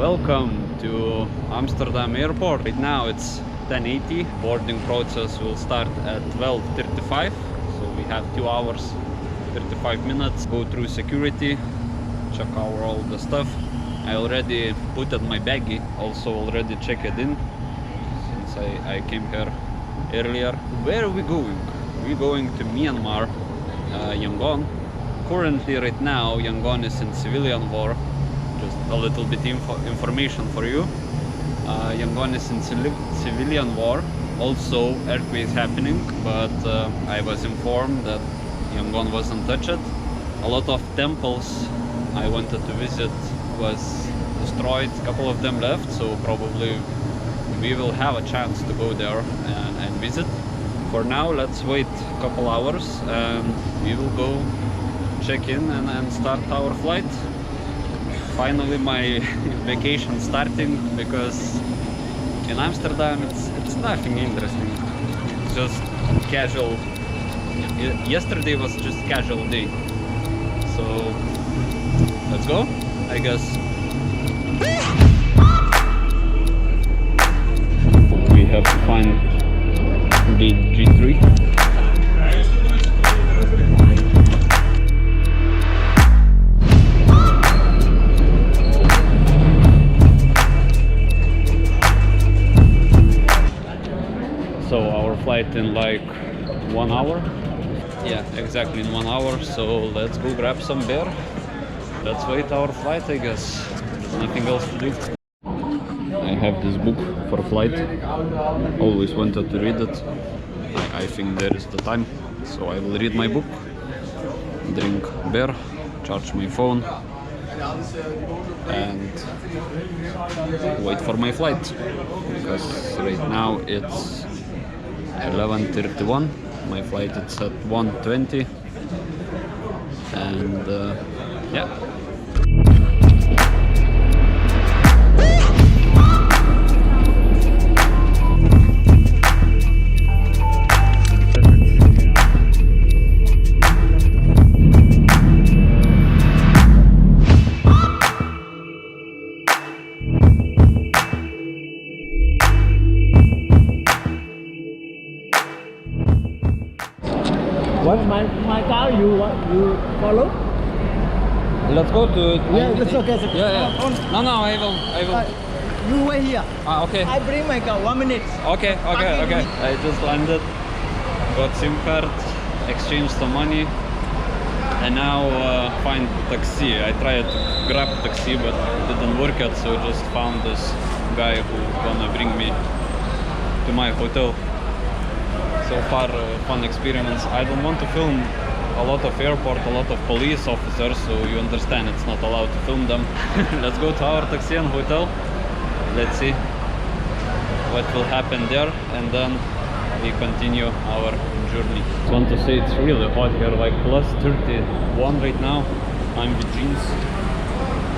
Welcome to Amsterdam airport. Right now it's 10:80. Boarding process will start at 12:35. So we have 2 hours, 35 minutes. Go through security, check out all the stuff. I already put at my baggie, also already checked it in since I came here earlier. Where are we going? We're going to Myanmar, Yangon. Currently, right now, Yangon is in civilian war. Just a little bit information for you. Yangon is in civilian war. Also, earthquake is happening, but I was informed that Yangon wasn't touched. A lot of temples I wanted to visit was destroyed. A couple of them left, so probably we will have a chance to go there and visit. For now, let's wait a couple hours and we will go check in and start our flight. Finally my vacation starting, because in Amsterdam it's nothing interesting. It's just casual. Yesterday was just casual day. So let's go, I guess. We have to find gate G3. So our flight in like 1 hour. Yeah, exactly in 1 hour. So let's go grab some beer. Let's wait our flight, I guess. There's nothing else to do. I have this book for flight. Always wanted to read it. I think there is the time. So I will read my book, drink beer, charge my phone, and wait for my flight. Because right now it's 11:31. My flight is at 1:20, and yeah. What's my car? You follow? Let's go to. Yeah, it's okay. It's okay. Yeah. No, I will. You wait here. Okay. I bring my car 1 minute. Okay. I just landed, got SIM card, exchanged some money, and now find taxi. I tried to grab taxi, but it didn't work out. So just found this guy who gonna bring me to my hotel. So far, fun experience. I don't want to film a lot of airport, a lot of police officers, so you understand it's not allowed to film them. Let's go to our taxi and hotel. Let's see what will happen there, and then we continue our journey. I want to say it's really hot here, like plus 31 right now. I'm with jeans,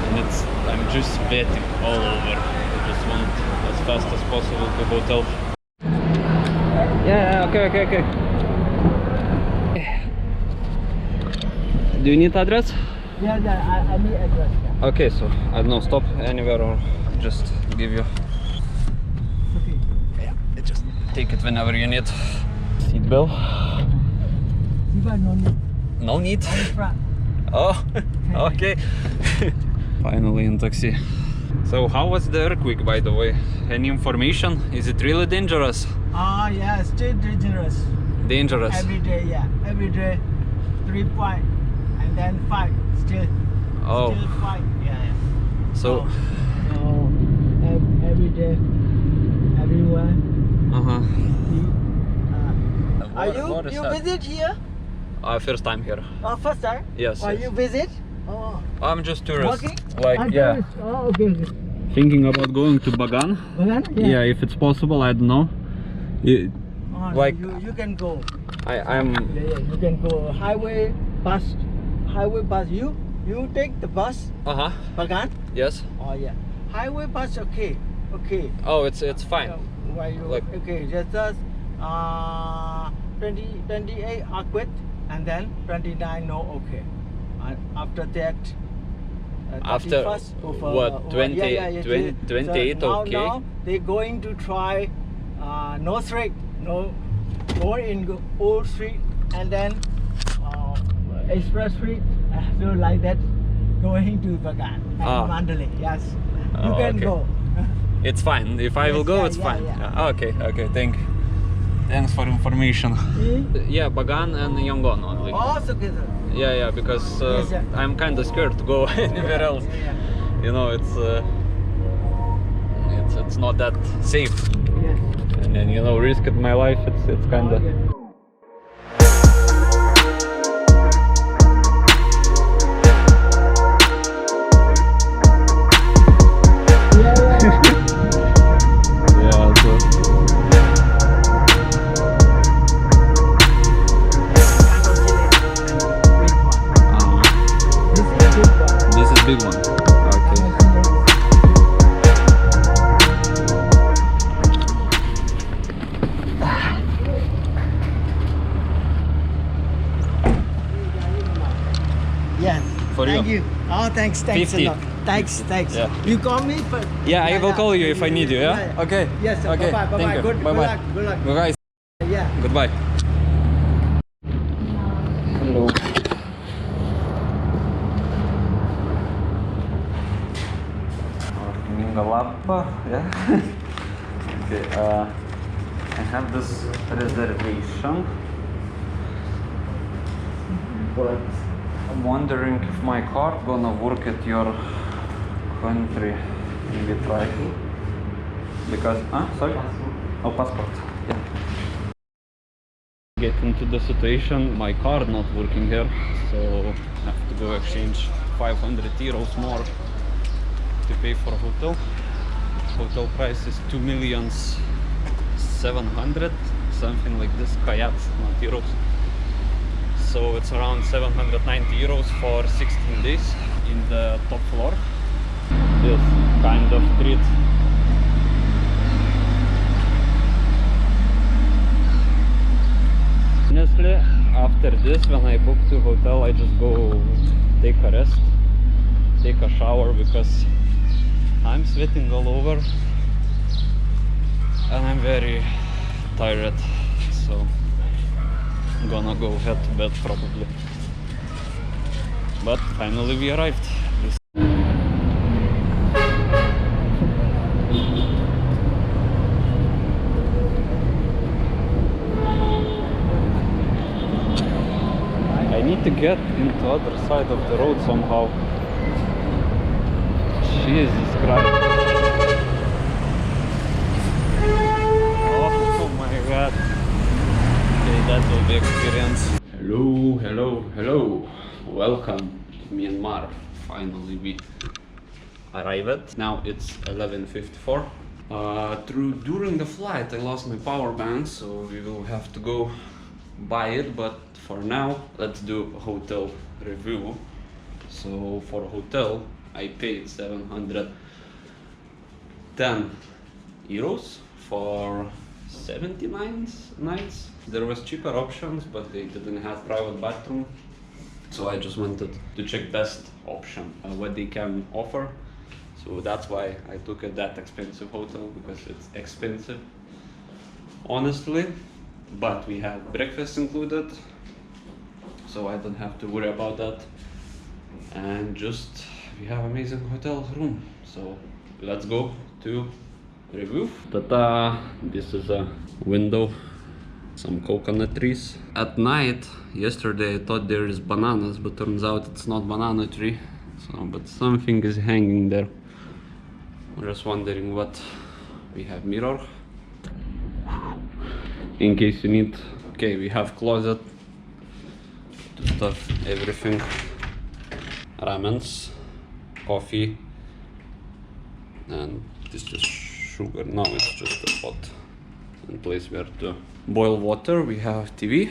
and I'm just sweating all over. I just want as fast as possible to hotel. Yeah, okay. Do you need address? Yeah, I need address. Yeah. Okay, so I don't know, stop anywhere or just give you. Okay. Yeah, just take it whenever you need. Seat belt. No need. No need? On the front. Oh, okay. Finally in taxi. So how was the earthquake, by the way? Any information? Is it really dangerous? Yeah, still dangerous. Dangerous? Every day, yeah. Every day, 3 point, and then 5, still. Oh. Still 5, yeah. So. Every day, everywhere. Are you visit here? First time here. First time? Yes. Or yes. you visit? Oh. I'm just tourist. Working? Like, yeah. Tourist. Oh, okay. Thinking about going to Bagan. Bagan? Yeah, if it's possible, I don't know. Like you can go. I'm. Yeah, you can go highway bus. You take the bus. Bagan. Yes. Oh yeah. Highway bus. Okay. Oh, it's fine. Why you? Like, okay, just 28 are quit, and then 29 no okay. And after that After 31st of, what, 28, so okay. now they're going to try no street, no more in old street, and then express street, so like that, going to Bagan and Mandalay. Yes, you can okay. go. It's fine. If I will go, it's fine. Yeah. Okay, thanks for information. Yeah, Bagan and Yangon only. Also together. Yeah, because I'm kind of scared to go anywhere else. You know, it's not that safe. Yes. And then, you know, risking my life, it's kind of. Big one. Okay. Yes. For Thank you. you. Oh, thanks a 50. lot. Thanks. Yeah. You call me first. Yeah, I will call you if I need you. Yeah. Okay. Yes. Sir. Okay. Bye. Thank you. Good Bye. luck. Good luck. Bye. Yeah. Goodbye. Hello. Yeah. Okay. I have this reservation, but I'm wondering if my card gonna work at your country. Maybe try. Because sorry. Oh, passport. Yeah. Get into the situation. My card not working here, so I have to go exchange 500 euros more to pay for a hotel. Hotel price is 2,700,000, something like this, kayats, not euros. So it's around 790 euros for 16 days in the top floor. This kind of street. Honestly, after this, when I book the hotel, I just go take a rest, take a shower, because I'm sweating all over and I'm very tired, so I'm gonna go head to bed probably. But finally we arrived. I need to get into other side of the road somehow. Jesus Christ. Oh my god. Okay, that will be experience. Hello. Welcome to Myanmar. Finally we arrived. Now it's 11:54. During the flight I lost my power bank, so we will have to go buy it, but for now let's do a hotel review. So for a hotel I paid 710 euros for 79 nights. There was cheaper options, but they didn't have private bathroom, so I just wanted to check best option, what they can offer. So that's why I took a that expensive hotel, because it's expensive, honestly. But we have breakfast included, so I don't have to worry about that. And just we have amazing hotel room. So let's go to review. Ta-da! This is a window, some coconut trees. At night, yesterday I thought there is bananas, but turns out it's not banana tree. So, but something is hanging there. I'm just wondering what. We have mirror. In case you need. Okay, we have closet to stuff everything. Ramens, coffee, and this is sugar. No, it's just a pot and place where to boil water. We have TV.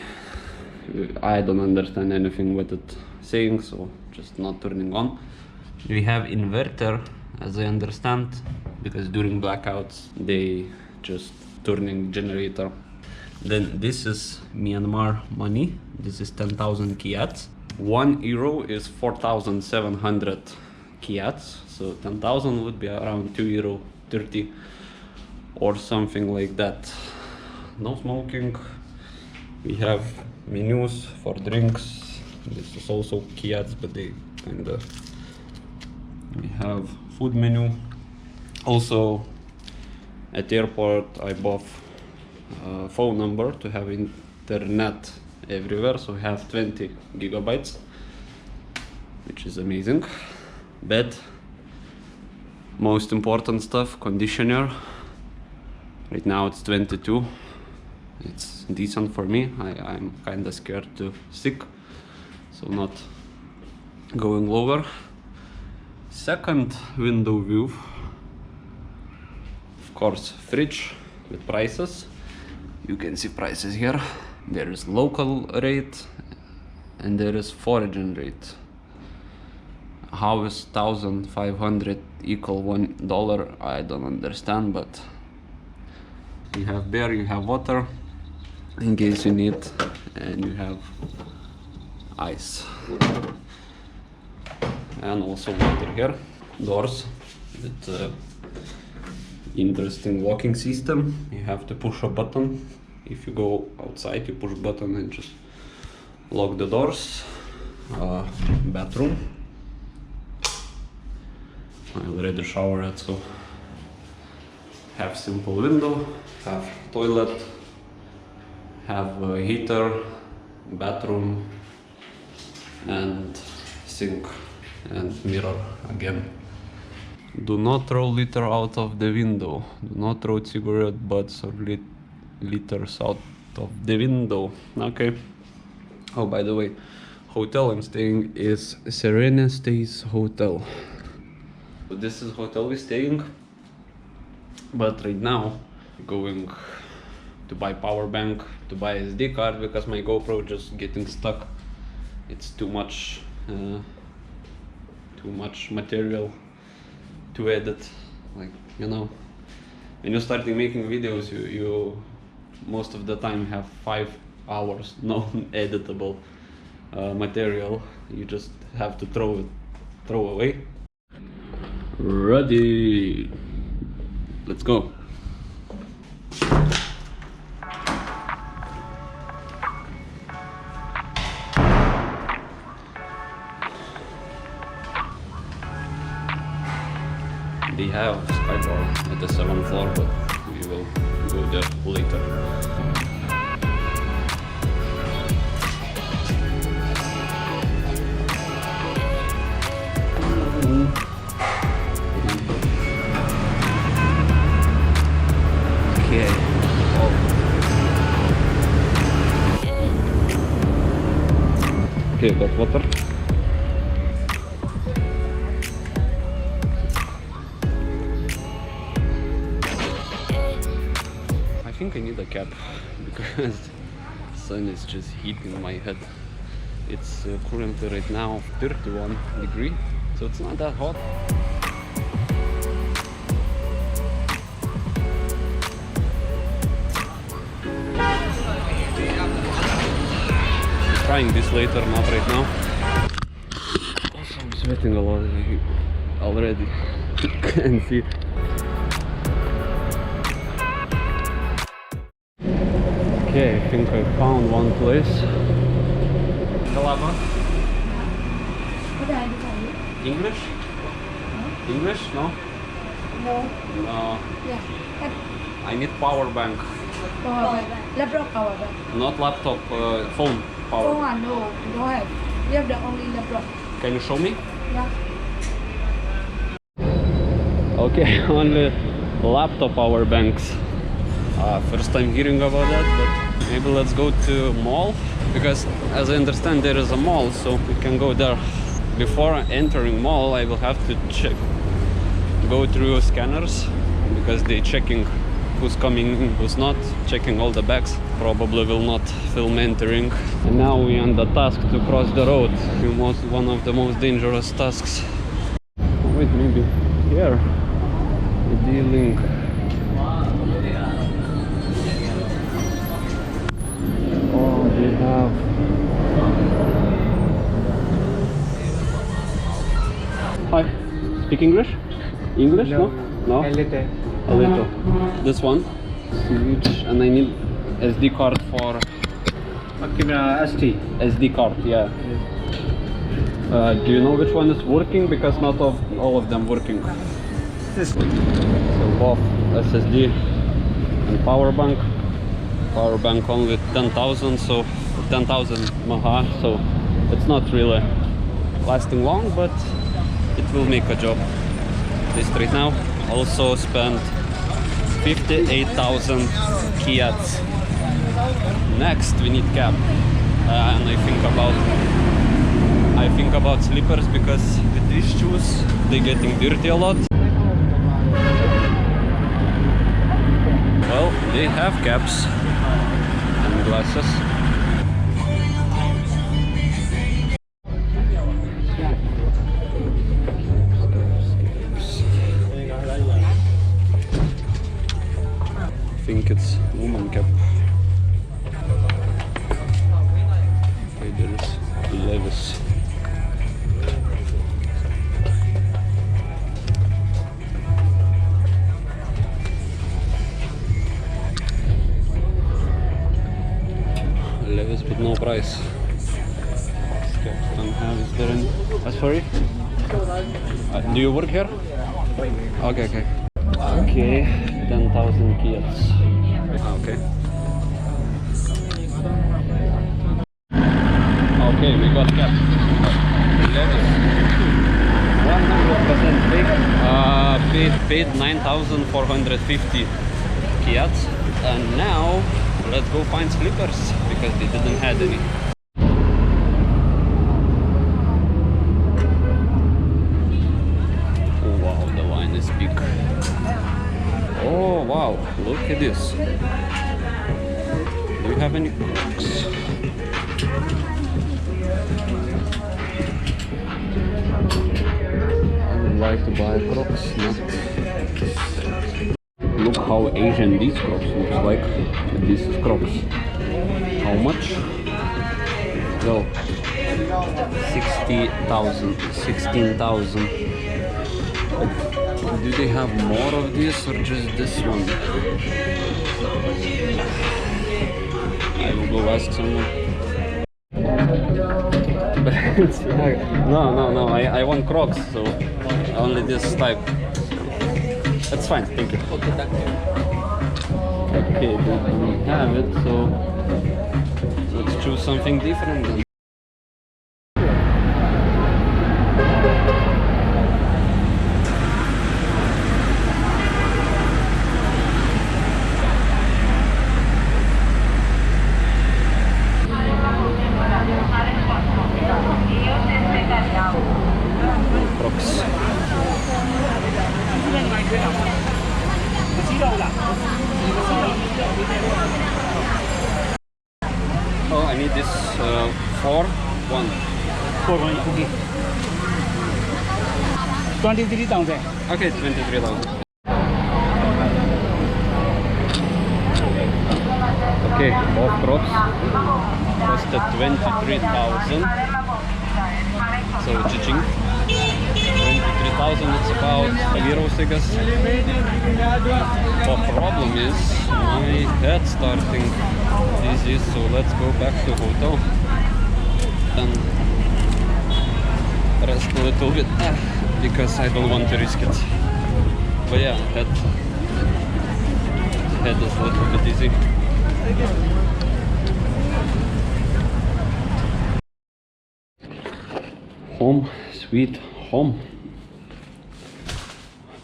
I don't understand anything what it's saying, so just not turning on. We have inverter, as I understand, because during blackouts they just turning generator. Then this is Myanmar money. This is 10,000 kyats. €1 is 4,700 kyats, so 10,000 would be around €2.30 or something like that. No smoking. We have menus for drinks. This is also kyats, but they kinda. We have food menu. Also, at the airport, I bought a phone number to have internet everywhere, so we have 20 gigabytes, which is amazing. Bed, most important stuff, conditioner. Right now it's 22. It's decent for me. I'm kinda scared to sick, so not going lower. Second window view, of course, fridge with prices. You can see prices here. There is local rate and there is foreign rate. How is 1,500 equal $1? I don't understand, but you have beer, you have water in case you need, and you have ice. And also water here. Doors with interesting locking system. You have to push a button. If you go outside, you push button and just lock the doors. Bathroom. I already showered, so have simple window, have toilet, have a heater, bathroom, and sink and mirror again. Do not throw litter out of the window. Do not throw cigarette butts or litters out of the window. Okay. Oh, by the way, hotel I'm staying is Serena Stays Hotel. So this is hotel we're staying, but right now going to buy power bank, to buy SD card, because my GoPro just getting stuck. It's too much material to edit. Like, you know, when you're starting making videos, you most of the time have 5 hours non-editable material. You just have to throw away. Ready, let's go. They have skybar at the 7th floor, but we will go there later. Okay. Okay, got water. I think I need a cap because the sun is just hitting my head. It's currently right now 31 degrees, so it's not that hot. Trying this later, not right now. Also, I'm sweating a lot already. You can see. Okay, I think I found one place. Galaba? English? No? English? No? No. Yeah. I need power bank. Power bank. Laptop power bank. Not laptop, phone power. Phone, no, you don't have. You have the only laptop. Can you show me? Yeah. Okay, only laptop power banks. First time hearing about that, but maybe let's go to mall, because as I understand there is a mall, so we can go there. Before entering mall, I will have to go through scanners, because they checking who's coming, who's not, checking all the bags. Probably will not film entering. And now we on the task to cross the road. One of the most dangerous tasks. Wait, maybe here. Dealing. Oh, they have. Hi. speak English? English? No? No? A little. A little. This one. Switch, and I need SD card for ST. SD card, yeah. Do you know which one is working? Because not all of them working. So both SSD and power bank. Power bank only 10,000, so 10,000 mAh, so it's not really lasting long, but it will make a job. This right now also spent 58,000 kyats. Next we need cap, and I think about slippers, because with these shoes they're getting dirty a lot. Well, they have caps and glasses. I think it's woman cap. Okay, there is Levis. Levis, but no price. Don't have. Is there any? Sorry. Do you work here? Okay, okay. Okay, 10,000 kyats. Okay. Okay, we got cap. Levis. 100% fake. Paid 9,450 kyats, and now let's go find slippers, because they didn't have any. Oh wow, the line is big. Oh wow, look at this. Do you have any crocs? I would like to buy crocs, not. Look how Asian these crocs looks like. This is crocs. How much? Well, 60,000, 16,000. Do they have more of this or just this one? I will go ask someone. No, I want crocs, so only this type. That's fine, thank you. Okay, they don't have it, so let's choose something different then. Crocs. Oh, I need this 4-1. 4-1, okay. 23,000. Okay, 23,000. Okay, both crops costed 23,000. So judging 23,000, it's about €5, I guess. The problem is my head starting dizzy, so let's go back to hotel and rest a little bit, because I don't want to risk it. But yeah, head is a little bit dizzy. Home, sweet home.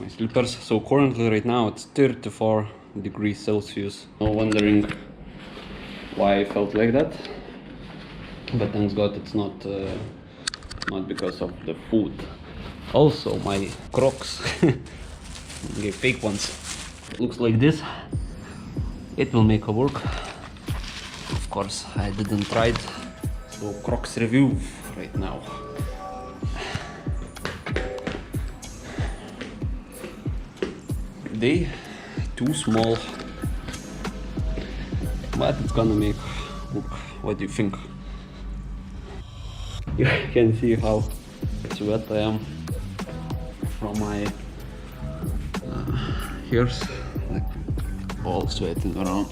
My slippers. So currently right now it's 34 degrees Celsius. No wondering why I felt like that. But thanks God it's not because of the food. Also my crocs, the fake ones, looks like this. It will make a work. Of course I didn't try it. So crocs review right now. They too small, but it's gonna make look. What do you think? You can see how sweat I am. from my ears, like all sweating around.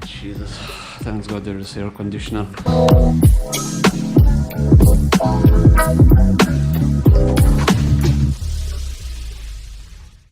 Jesus, thanks God there is air conditioner.